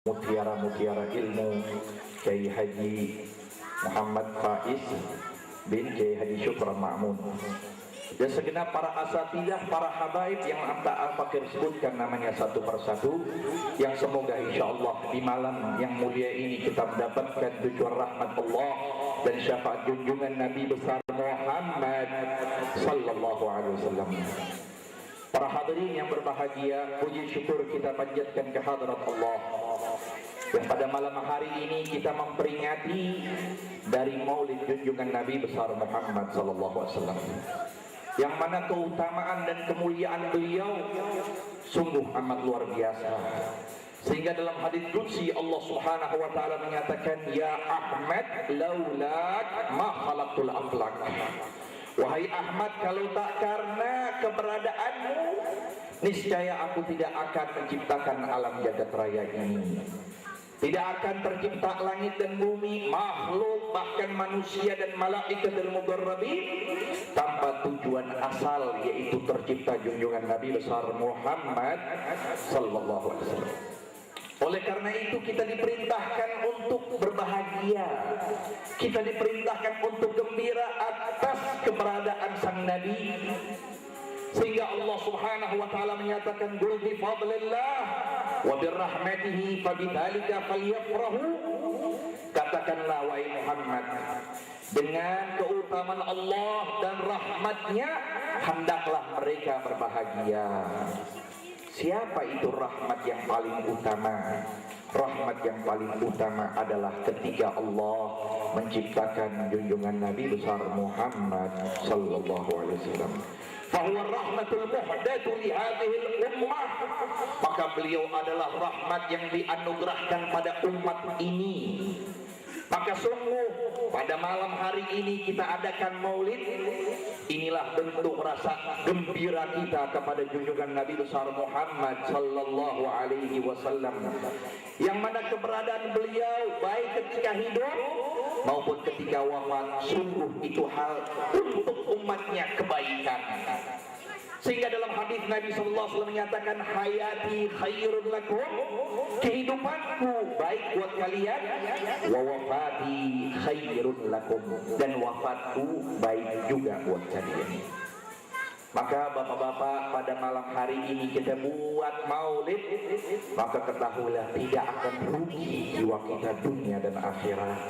mutiara-mutiara ilmu Kiai Haji Muhammad Faiz bin Kiai Haji Syukran Ma'mun dan segenap para asatidah, para habaib yang Al-Fakir sebutkan namanya satu persatu, yang semoga insyaallah di malam yang mulia ini kita mendapatkan tujuan rahmat Allah dan syafaat junjungan Nabi besar Muhammad sallallahu alaihi wasallam. Para hadirin yang berbahagia, puji syukur kita panjatkan kehadrat Allah yang pada malam hari ini kita memperingati dari Maulid junjungan Nabi besar Muhammad sallallahu alaihi wasallam, yang mana keutamaan dan kemuliaan beliau sungguh amat luar biasa, sehingga dalam hadits qudsi Allah Subhanahu wa taala menyatakan, ya Ahmad laulak ma khalaqtul aflak. Wahai Ahmad, kalau tak karena keberadaanmu, niscaya aku tidak akan menciptakan alam jagat raya ini. Tidak akan tercipta langit dan bumi, makhluk, bahkan manusia dan malaikat dan muqarrabin tanpa tujuan asal, yaitu tercipta junjungan Nabi besar Muhammad sallallahu alaihi wasallam. Oleh karena itu kita diperintahkan untuk berbahagia, kita diperintahkan untuk gembira atas keberadaan sang Nabi, sehingga Allah Subhanahu wa taala menyatakan, qul bi fadlillah wa birahmatihi fabidzalika falyafrahu. Katakanlah wahai Muhammad, dengan keutamaan Allah dan rahmatnya hendaklah mereka berbahagia. Siapa itu rahmat yang paling utama? Rahmat yang paling utama adalah ketika Allah menciptakan junjungan Nabi besar Muhammad sallallahu alaihi wasallam. Fahuwa rahmatul muhdatu li hadhil ummah. Maka beliau adalah rahmat yang dianugerahkan pada umat ini. Maka sungguh pada malam hari ini kita adakan maulid. Inilah bentuk rasa gembira kita kepada junjungan Nabi besar Muhammad sallallahu alaihi wasallam, yang mana keberadaan beliau baik ketika hidup maupun ketika wafat sungguh itu hal untuk umatnya kebaikan. Sehingga dalam hadis Nabi sallallahu alaihi wasallam menyatakan, hayati khairun lakum, kehidupanku baik buat kalian, wa wafati khairun lakum, dan wafatku baik juga buat kalian. Maka bapak-bapak, pada malam hari ini kita buat maulid, maka ketahuilah tidak akan rugi jiwa kita dunia dan akhirat.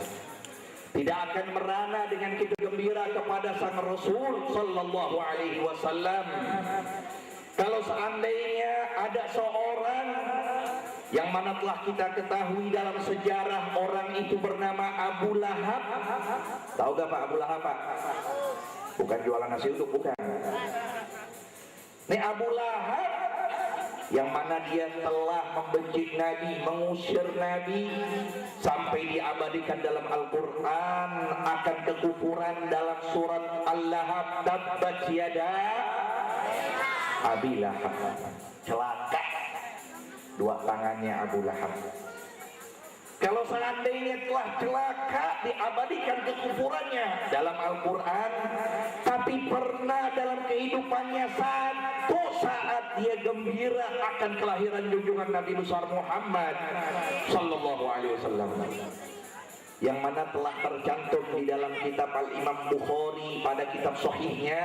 Tidak akan merana dengan kita gembira kepada sang Rasul sallallahu alaihi wasallam. Kalau seandainya ada seorang yang mana telah kita ketahui dalam sejarah, orang itu bernama Abu Lahab. Tahu gak Pak Abu Lahab, Pak? Bukan jualan nasi uduk, bukan. Ini Abu Lahab yang mana dia telah membenci Nabi, mengusir Nabi, sampai diabadikan dalam Al-Quran akan kekufuran dalam surat Al-Lahab, tabbat yada Abi Lahab. Celaka dua tangannya Abu Lahab. Kalau seandainya telah celaka diabadikan kekufurannya dalam Al-Quran, tapi pernah dalam kehidupannya satu saat dia gembira akan kelahiran junjungan Nabi besar Muhammad sallallahu alaihi wasallam, yang mana telah tercantum di dalam kitab Al-Imam Bukhari pada kitab sahihnya,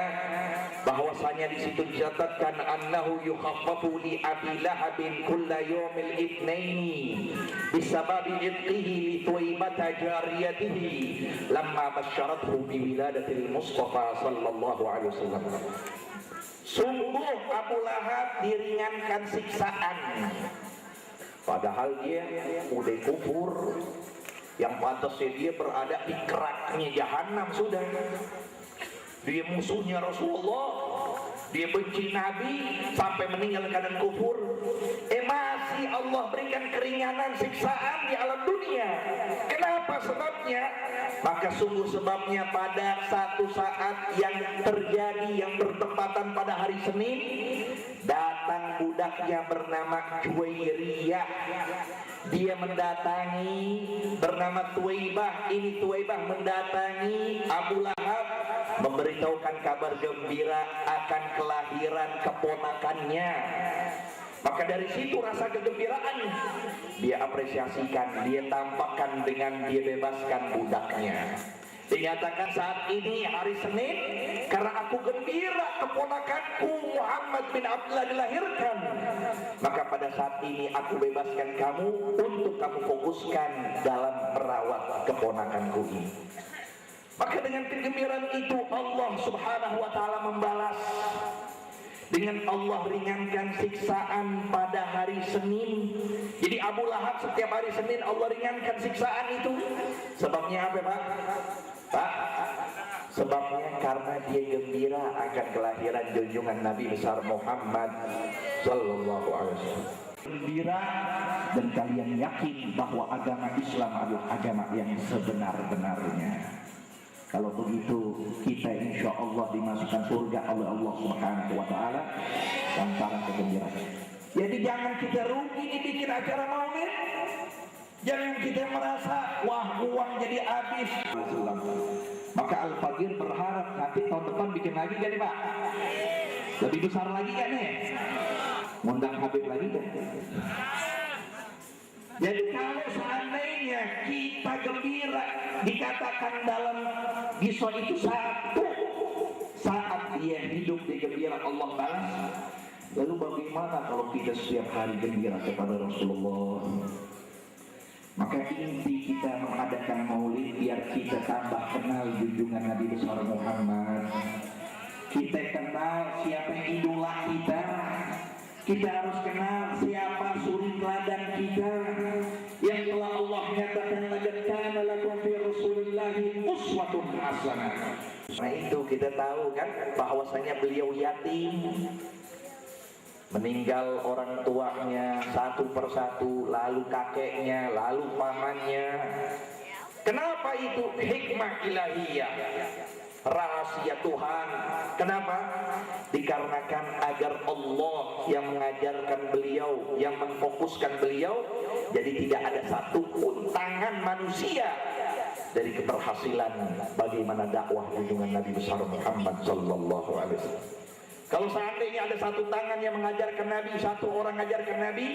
bahwasanya di situ dicatatkan annahu yukhaffafu li Abi Lahabin kulla yawmil itsnaini bisababi idqihi li Thuwaimata jariyatihi lamma basyarathu bi wiladatil Mustafa sallallahu alaihi wasallam. Sungguh Abu Lahab diringankan siksaan, padahal dia udah kufur, yang pantasnya dia berada di keraknya jahanam sudah. Dia musuhnya Rasulullah, dia benci Nabi sampai meninggal keadaan kufur. Masih Allah berikan keringanan siksaan di alam dunia. Kenapa sebabnya? Maka sungguh sebabnya pada satu saat yang terjadi yang bertepatan pada hari Senin, datang budaknya bernama Juwairiyah. Dia mendatangi bernama Thuwaibah. Ini Thuwaibah mendatangi Abu Lahab, memberitahukan kabar gembira akan kelahiran keponakannya, Maka dari situ rasa kegembiraan dia apresiasikan, dia tampakkan dengan dia bebaskan budaknya. Dinyatakan saat ini hari Senin, karena aku gembira keponakanku Muhammad bin Abdullah dilahirkan, maka pada saat ini aku bebaskan kamu untuk kamu fokuskan dalam merawat keponakanku ini. Maka dengan kegembiraan itu Allah subhanahu wa ta'ala membalas dengan Allah ringankan siksaan pada hari Senin. Jadi Abu Lahab setiap hari Senin Allah ringankan siksaan itu. Sebabnya apa Pak? Pak, sebabnya karena dia gembira akan kelahiran junjungan Nabi besar Muhammad sallallahu alaihi wasallam. Gembira dan kalian yakin bahwa agama Islam adalah agama yang sebenar-benarnya. Kalau begitu kita insya Allah dimasukkan surga oleh Allah subhanahu wa ta'ala lantaran kegembiraan. Jadi jangan kita rugi dibikin acara maulid, jangan kita merasa wah uang jadi habis. Maka Al-Fagir berharap nanti tahun depan bikin lagi kan Pak? Lebih besar lagi kan nih? Ngundang Habib lagi kan? Jadi kalau seandainya kita gembira, dikatakan dalam kisah itu satu saat dia hidup di gembira Allah balas. Lalu bagaimana kalau kita setiap hari gembira kepada Rasulullah? Maka inti kita mengadakan maulid biar kita tambah kenal junjungan Nabi besar Muhammad. Kita kenal siapa yang idola kita. Kita harus kenal siapa suri teladan kita yang telah Allah nyatakan laqad kana lakum fi Rasulillahi uswatun hasanah. Nah itu kita tahu kan bahwasanya beliau yatim, meninggal orang tuanya satu persatu, lalu kakeknya, lalu pamannya. Kenapa itu? Hikmah ilahiyah, rahasia Tuhan. Kenapa? Dikarenakan agar Allah yang mengajarkan beliau, yang memfokuskan beliau, jadi tidak ada satupun tangan manusia dari keberhasilan bagaimana dakwah junjungan Nabi besar Muhammad sallallahu alaihi wasallam. Kalau seandainya ada satu tangan yang mengajarkan Nabi, satu orang mengajarkan Nabi,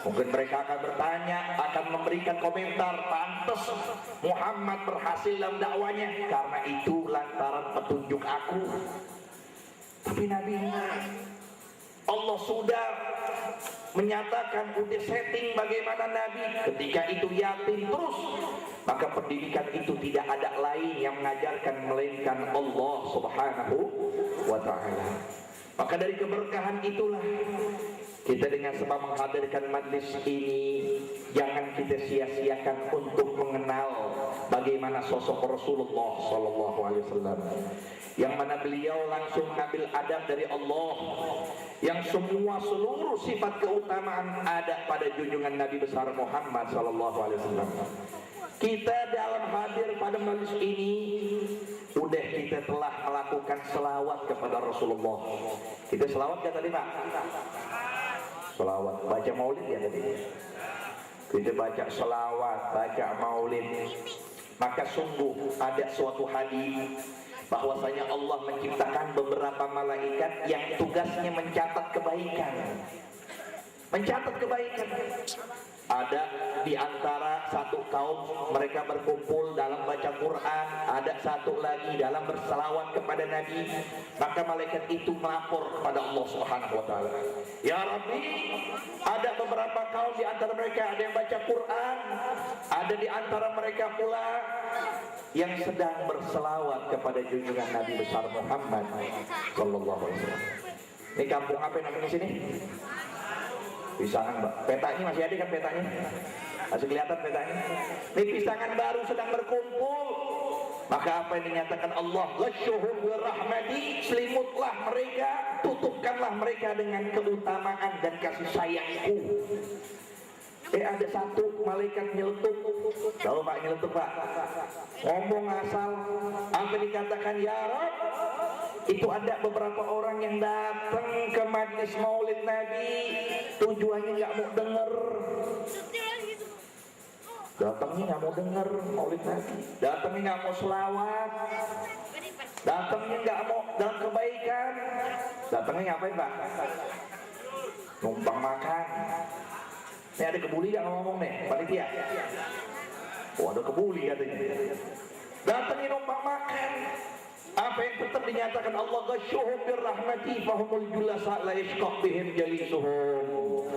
mungkin mereka akan bertanya, akan memberikan komentar, pantas Muhammad berhasil dalam dakwanya karena itu lantaran petunjuk aku. Tapi Nabi Allah sudah menyatakan, udah setting bagaimana Nabi ketika itu yatim terus, maka pendidikan itu tidak ada lain yang mengajarkan melainkan Allah subhanahu wa ta'ala. Maka dari keberkahan itulah kita dengan sebab menghadirkan majlis ini, jangan kita sia-siakan untuk mengenal bagaimana sosok Rasulullah sallallahu alaihi wasallam, yang mana beliau langsung mengambil adab dari Allah, yang semua seluruh sifat keutamaan ada pada junjungan Nabi besar Muhammad sallallahu alaihi wasallam. Kita dalam hadir pada majlis ini udah kita telah melakukan selawat kepada Rasulullah. Kita selawat ya tadi Pak? Selawat, baca maulid ya tadi. Kita baca selawat, baca maulid. Maka sungguh ada suatu hadis bahwasanya Allah menciptakan beberapa malaikat yang tugasnya mencatat kebaikan. Mencatat kebaikan. Ada di antara satu kaum mereka berkumpul dalam baca Quran, ada satu lagi dalam berselawat kepada Nabi, maka malaikat itu melapor kepada Allah Subhanahu wa taala. Ya Rabbi, ada beberapa kaum di antara mereka ada yang baca Quran, ada di antara mereka pula yang sedang berselawat kepada junjungan Nabi besar Muhammad sallallahu alaihi wasallam. Ini kampung apa namanya sini? Pisangan Mbak, petanya masih ada kan petanya? Masih kelihatan petanya? Ini pisangan baru sedang berkumpul. Maka apa yang dinyatakan Allah, lasyuhum wirahmati, selimutlah mereka, tutupkanlah mereka dengan keutamaan dan kasih sayangku. Ada satu malaikat nyeletuk. Tahu Pak nyeletuk Pak? Ngomong asal. Apa dikatakan ya Rabb? Itu ada beberapa orang yang datang ke majlis maulid Nabi, tujuannya nggak mau denger. Datangnya nggak mau denger maulid Nabi, datangnya nggak mau selawat, datangnya nggak mau dalam kebaikan, datangnya ngapain Pak? numpang makan. Ini ada kebuli yang ngomong nih, panitia. Oh, ada kebuli katanya. Datangin numpang makan. Apa yang tetap dinyatakan Allah, ghashuhum birrahmati fahumul julasa la yashqa bihim jalisuhum.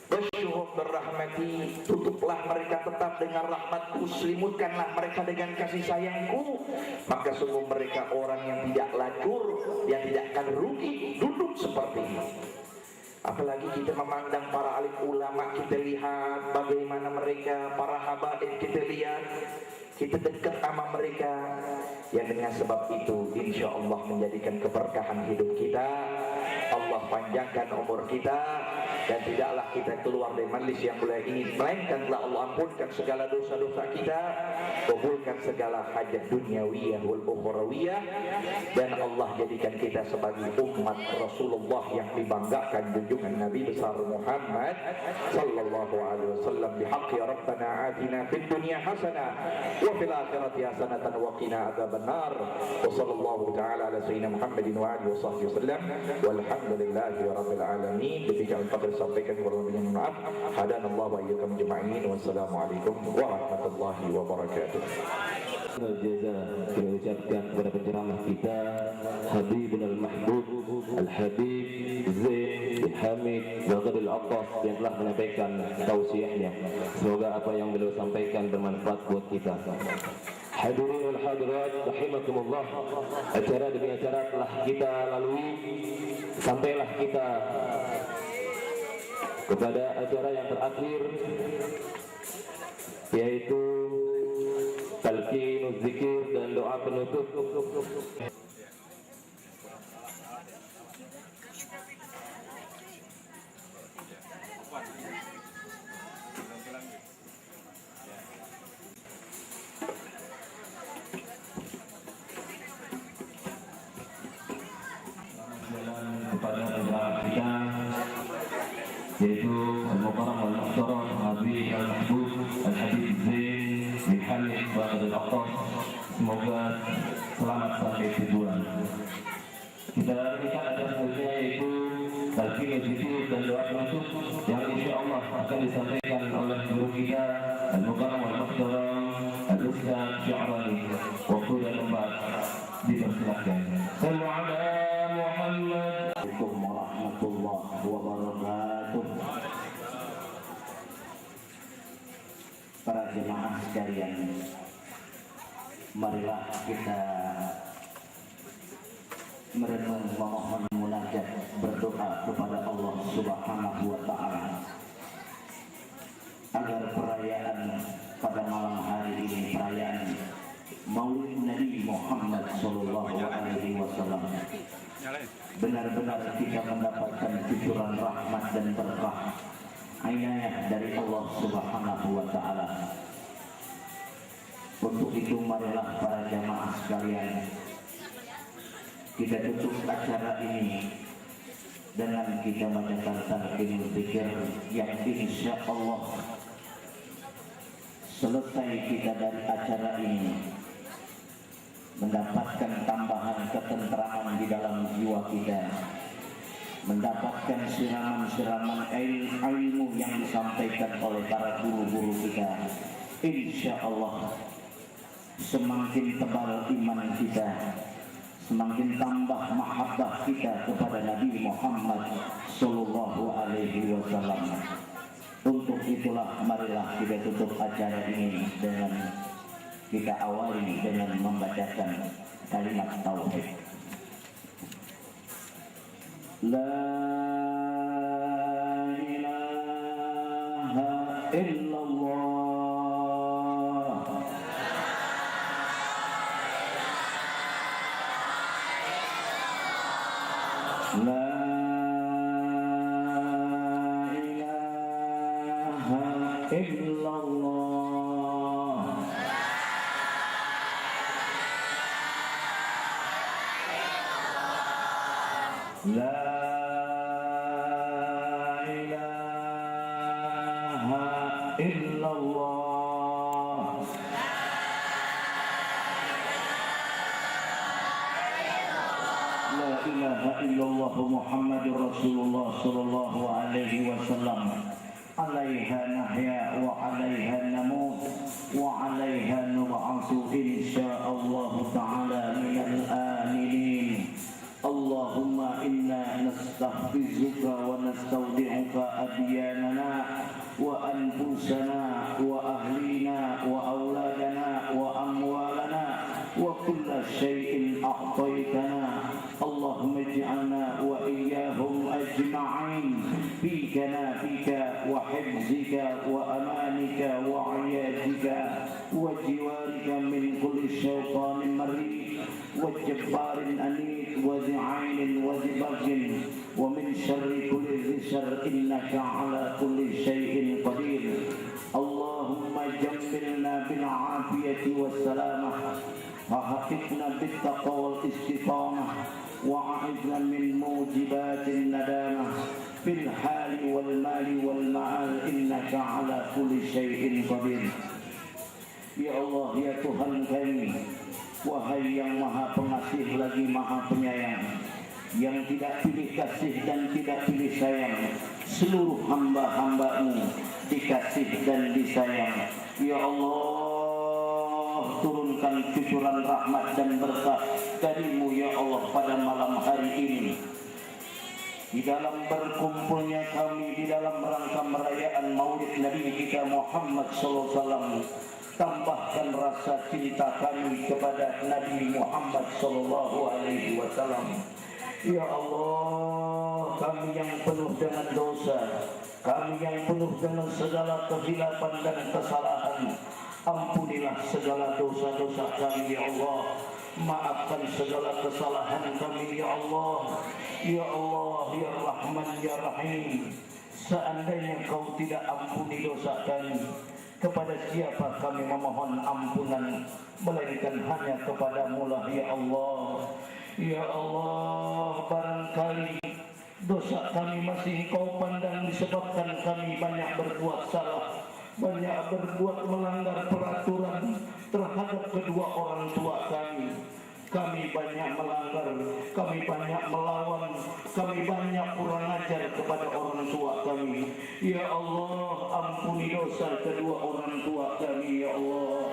Ghashuhum birrahmati, tutuplah mereka tetap dengan rahmatku, selimutkanlah mereka dengan kasih sayangku, maka sungguh mereka orang yang tidak lacur, yang tidak akan rugi duduk seperti ini. Apalagi kita memandang para alim ulama, kita lihat bagaimana mereka, para habaib kita lihat, kita dekat sama mereka, yang dengan sebab itu insya Allah menjadikan keberkahan hidup kita, Allah panjangkan umur kita, dan tidaklah kita keluar dari majlis yang mulia ini melainkan telah Allah ampunkan segala dosa-dosa kita, kabulkan segala hajat dunyawiyah wal ukhrawiyah, dan Allah jadikan kita sebagai umat Rasulullah yang dibanggakan junjungan Nabi besar Muhammad sallallahu alaihi wasallam. Bihaqqi rabbana atina fid dunya hasanah wa fil akhirati hasanatan wa qina adzabannar. Wa sallallahu taala ala sayyidina Muhammadin wa alihi wasallam walhamdulillahi rabbil alamin. Ketika al-fadl sampaikan kurang lebih maaf. Hadanallahu wa iyyakum jami'in. Wassalamualaikum warahmatullahi wabarakatuh. Jaza kita ucapkan kepada penceramah kita Habibul Mahbub Al-Habib Zain bin Hamid Baghdad Al-Attas yang telah menyampaikan tausiahnya. Semoga apa yang beliau sampaikan bermanfaat buat kita. Hadirin wal hadirat rahimakumullah, acara demi acara telah kita lalui, sampailah kita kepada acara yang terakhir, yaitu talqinuz zikir dan doa penutup. Kepada penceramah kita, yaitu Al-Mukarram Al-Muhtaram Habib Al-Mahbub Al-Habib Zain bin Hamid Baghdad Al-Attas. Semoga selamat sampai tujuan. Kita berikan acara selanjutnya yaitu talqinuz zikir dan doa penutup yang insya Allah akan disampaikan oleh guru kita Al-Mukarram Al-Muhtaram Al-Ustaz Sya'rani. Waktu dan tempat dipersilakan. Sallu ala Muhammad. Assalamualaikum warahmatullahi wabarakatuh. Para jemaah sekalian, marilah kita merenung, memohon munajat, berdoa kepada Allah Subhanahu wa taala agar perayaan pada malam hari ini, perayaan Maulid Nabi Muhammad sallallahu alaihi wasallam, benar-benar kita mendapatkan cucuran rahmat dan berkah inayah dari Allah Subhanahu wa taala. Untuk itu marilah para jamaah sekalian, kita tutup acara ini dengan kita bacakan talqinul zikir yang insya Allah selesai kita dari acara ini mendapatkan tambahan ketentraman di dalam jiwa kita, mendapatkan siraman-siraman ilmu yang disampaikan oleh para guru-guru kita. Insya Allah semakin tebal iman kita, semakin tambah mahabbah kita kepada Nabi Muhammad sallallahu alaihi wasallam. Untuk itulah marilah kita tutup acara ini dengan kita awali dengan membacakan kalimat tauhid. La ilaha illallah. La ilaha illallah. La ilaha illallah. La لا إله إلا الله محمد رسول الله صلى الله عليه وسلم عليها نحيا وعليها نموت وعليها نبعث إن شاء الله تعالى من الآمنين اللهم إنا نستحفظك ونستودعك أدياننا وأنفسنا وأهلنا وأولادنا وأموالنا وكل شيء أعطيتنا اللهم اجعلنا وإياهم أجمعين في كنافك وحفظك وأمانك وعيادك وجوارك من كل شيطان مريض وجبار أنيق وذي عين وذي بغي ومن شر كل ذي شر إنك على كل شيء قدير اللهم جملنا بالعافية والسلامة وحفظنا بالتقوى والاستقامة وأعذنا من موجبات الندامة في الحال والمال والمعال إنك على كل شيء قدير. Ya Allah, ya Tuhan kami, wahai yang maha pengasih lagi maha penyayang, yang tidak pilih kasih dan tidak pilih sayang, seluruh hamba-hamba-Mu dikasih dan disayang. Ya Allah, turunkan cucuran rahmat dan berkah dari-Mu ya Allah pada malam hari ini. Di dalam berkumpulnya kami di dalam rangka merayaan Maulid Nabi kita Muhammad SAW, tambahkan rasa cinta kami kepada Nabi Muhammad SAW. Ya Allah, kami yang penuh dengan dosa, kami yang penuh dengan segala kehilapan dan kesalahan, ampunilah segala dosa-dosa kami ya Allah. Maafkan segala kesalahan kami ya Allah. Ya Allah, ya Rahman, ya Rahim. Seandainya Kau tidak ampuni dosa kami, kepada siapa kami memohon ampunan melainkan hanya kepada-Mu lah ya Allah. Ya Allah, barangkali dosa kami masih Kau pandang disebabkan kami banyak berbuat salah, banyak berbuat melanggar peraturan terhadap kedua orang tua kami. Kami banyak melanggar, kami banyak melawan, kami banyak kurang ajar kepada orang tua kami. Ya Allah, ampuni dosa kedua orang tua kami ya Allah.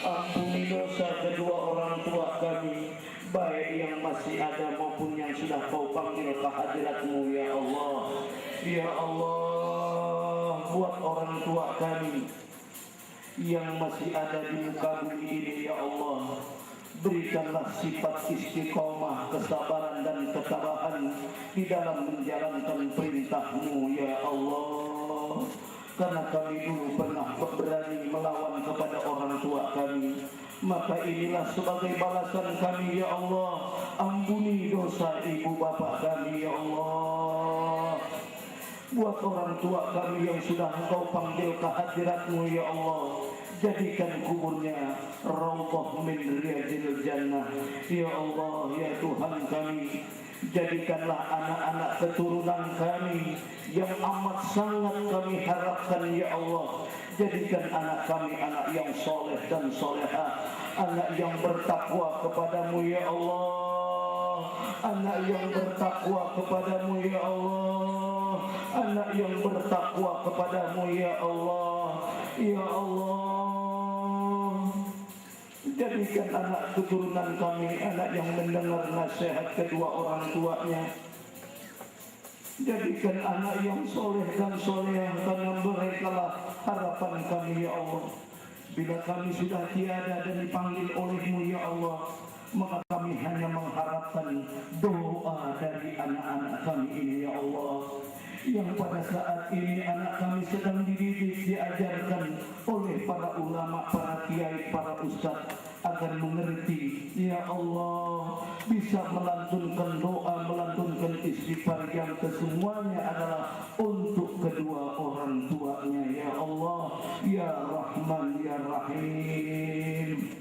Ampuni dosa kedua orang tua kami, baik yang masih ada maupun yang sudah Kau panggil ke hadirat-Mu ya Allah. Ya Allah, buat orang tua kami yang masih ada di muka bumi ini ya Allah, berikanlah sifat istiqomah, kesabaran dan ketabahan di dalam menjalankan perintah-Mu ya Allah. Karena kami dulu pernah berani melawan kepada orang tua kami, maka inilah sebagai balasan kami ya Allah. Ampuni dosa ibu bapa kami ya Allah. Buat orang tua kami yang sudah Engkau panggil ke hadirat-Mu ya Allah, jadikan kuburnya raudhah min riyadil jannah ya Allah. Ya Tuhan kami, jadikanlah anak-anak keturunan kami yang amat sangat kami harapkan ya Allah. Jadikan anak kami anak yang soleh dan solehah, anak yang bertakwa kepada-Mu ya Allah, anak yang bertakwa kepada-Mu ya Allah, anak yang bertakwa kepada-Mu ya Allah. Ya Allah, jadikan anak keturunan kami anak yang mendengar nasihat kedua orang tuanya. Jadikan anak yang soleh dan soleh, karena mereka lah harapan kami ya Allah. Bila kami sudah tiada dan dipanggil oleh-Mu ya Allah, maka kami hanya mengharapkan doa dari anak-anak kami ini ya Allah, yang pada saat ini anak kami sedang dididik, diajarkan oleh para ulama, para kiai, para ustaz, agar mengerti ya Allah, bisa melantunkan doa, melantunkan istighfar yang kesemuanya adalah untuk kedua orang tuanya ya Allah. Ya Rahman, ya Rahim.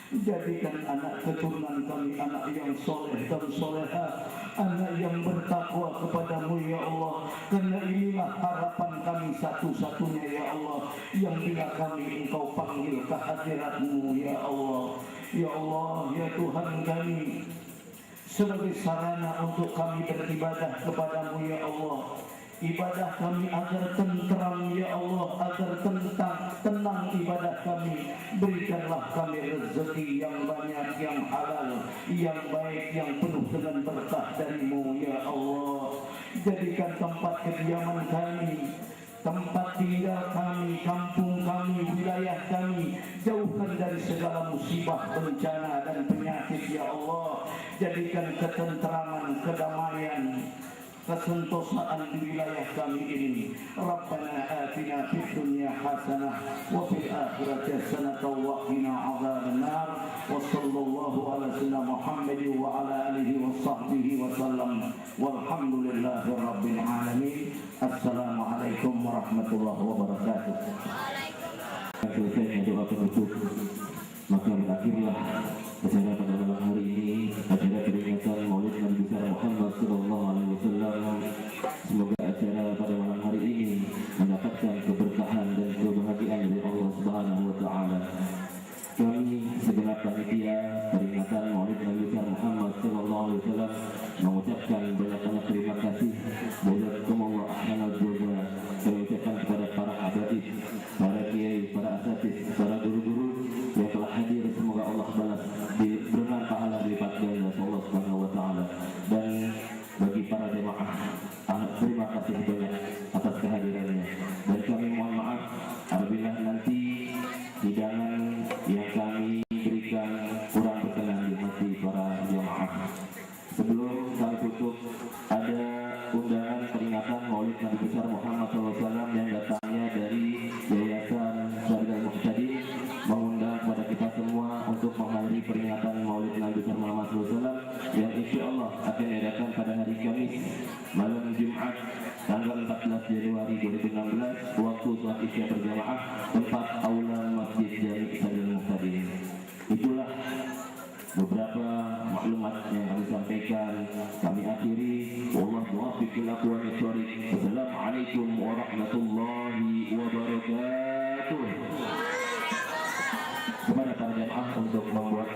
Jadikan anak keturunan kami anak yang soleh dan solehah, anak yang bertakwa kepada-Mu ya Allah. Karena inilah harapan kami satu-satunya ya Allah, yang bila kami Engkau panggil ke hadirat-Mu ya Allah. Ya Allah, ya Tuhan kami, sebagai sarana untuk kami beribadah kepadamu ya Allah. Ibadah kami agar tenteram ya Allah, agar tenang ibadah kami. Berikanlah kami rezeki yang banyak, yang halal, yang baik, yang penuh dengan berkah darimu ya Allah. Jadikan tempat kediaman kami, tempat tinggal kami, kampung kami, wilayah kami, jauhkan dari segala musibah, bencana dan penyakit ya Allah. Jadikan ketenteraman, kedamaian, kesentosaan di wilayah kami ini. Rabbana atina fid dunya hasanah wa fil akhirati hasanah wa qina adzabannar. Wa sallallahu ala sayyidina Muhammad wa ala alihi wa sahbihi wa sallam. Walhamdulillahi rabbil alamin. Assalamualaikum warahmatullahi wabarakatuh. Selesai doa penutup, maka berakhirlah acara pada malam hari ini, acara peringatan Maulid Nabi besar Muhammad sallallahu alaihi wasallam. Semoga acara pada malam hari ini mendapatkan keberkahan dan kebahagiaan dari Allah Subhanahu wa taala. Kami segenap panitia peringatan Maulid Nabi besar Muhammad sallallahu alaihi wasallam mengucapkan banyak-banyak terima kasih. Jazakumullah ahsanal jaza. Kami ucapkan kepada para habaib, para kiai, para asatidz, para guru-guru yang telah hadir, semoga Allah balas dengan pahala berlipat ganda Allah Subhanahu wa taala. Dan bagi para jemaah, terima kasih banyak atas kehadirannya. Dan kami mohon maaf apabila nanti hidangan yang kami berikan kurang berkenan di hati para jemaah. Sebelum kami tutup, ada undangan peringatan Maulid Nabi besar Muhammad SAW yang datangnya dari Yayasan Syarikat Muhtadin, mengundang kepada kita semua untuk menghadiri peringatan Maulid Nabi besar Muhammad SAW yang insya Allah akan diadakan pada hari Kamis malam Jumat tanggal 14 Januari 2016, waktu sholat isya berjamaah, tempat aula Masjid Jami Syarikat Muhtadin. Itulah beberapa maklumat yang kami sampaikan. Kami akhiri, wallahu muwaffiq ila aqwamit thoriq. Wassalamualaikum warahmatullahi wabarakatuh. Kepada para jemaah untuk membuat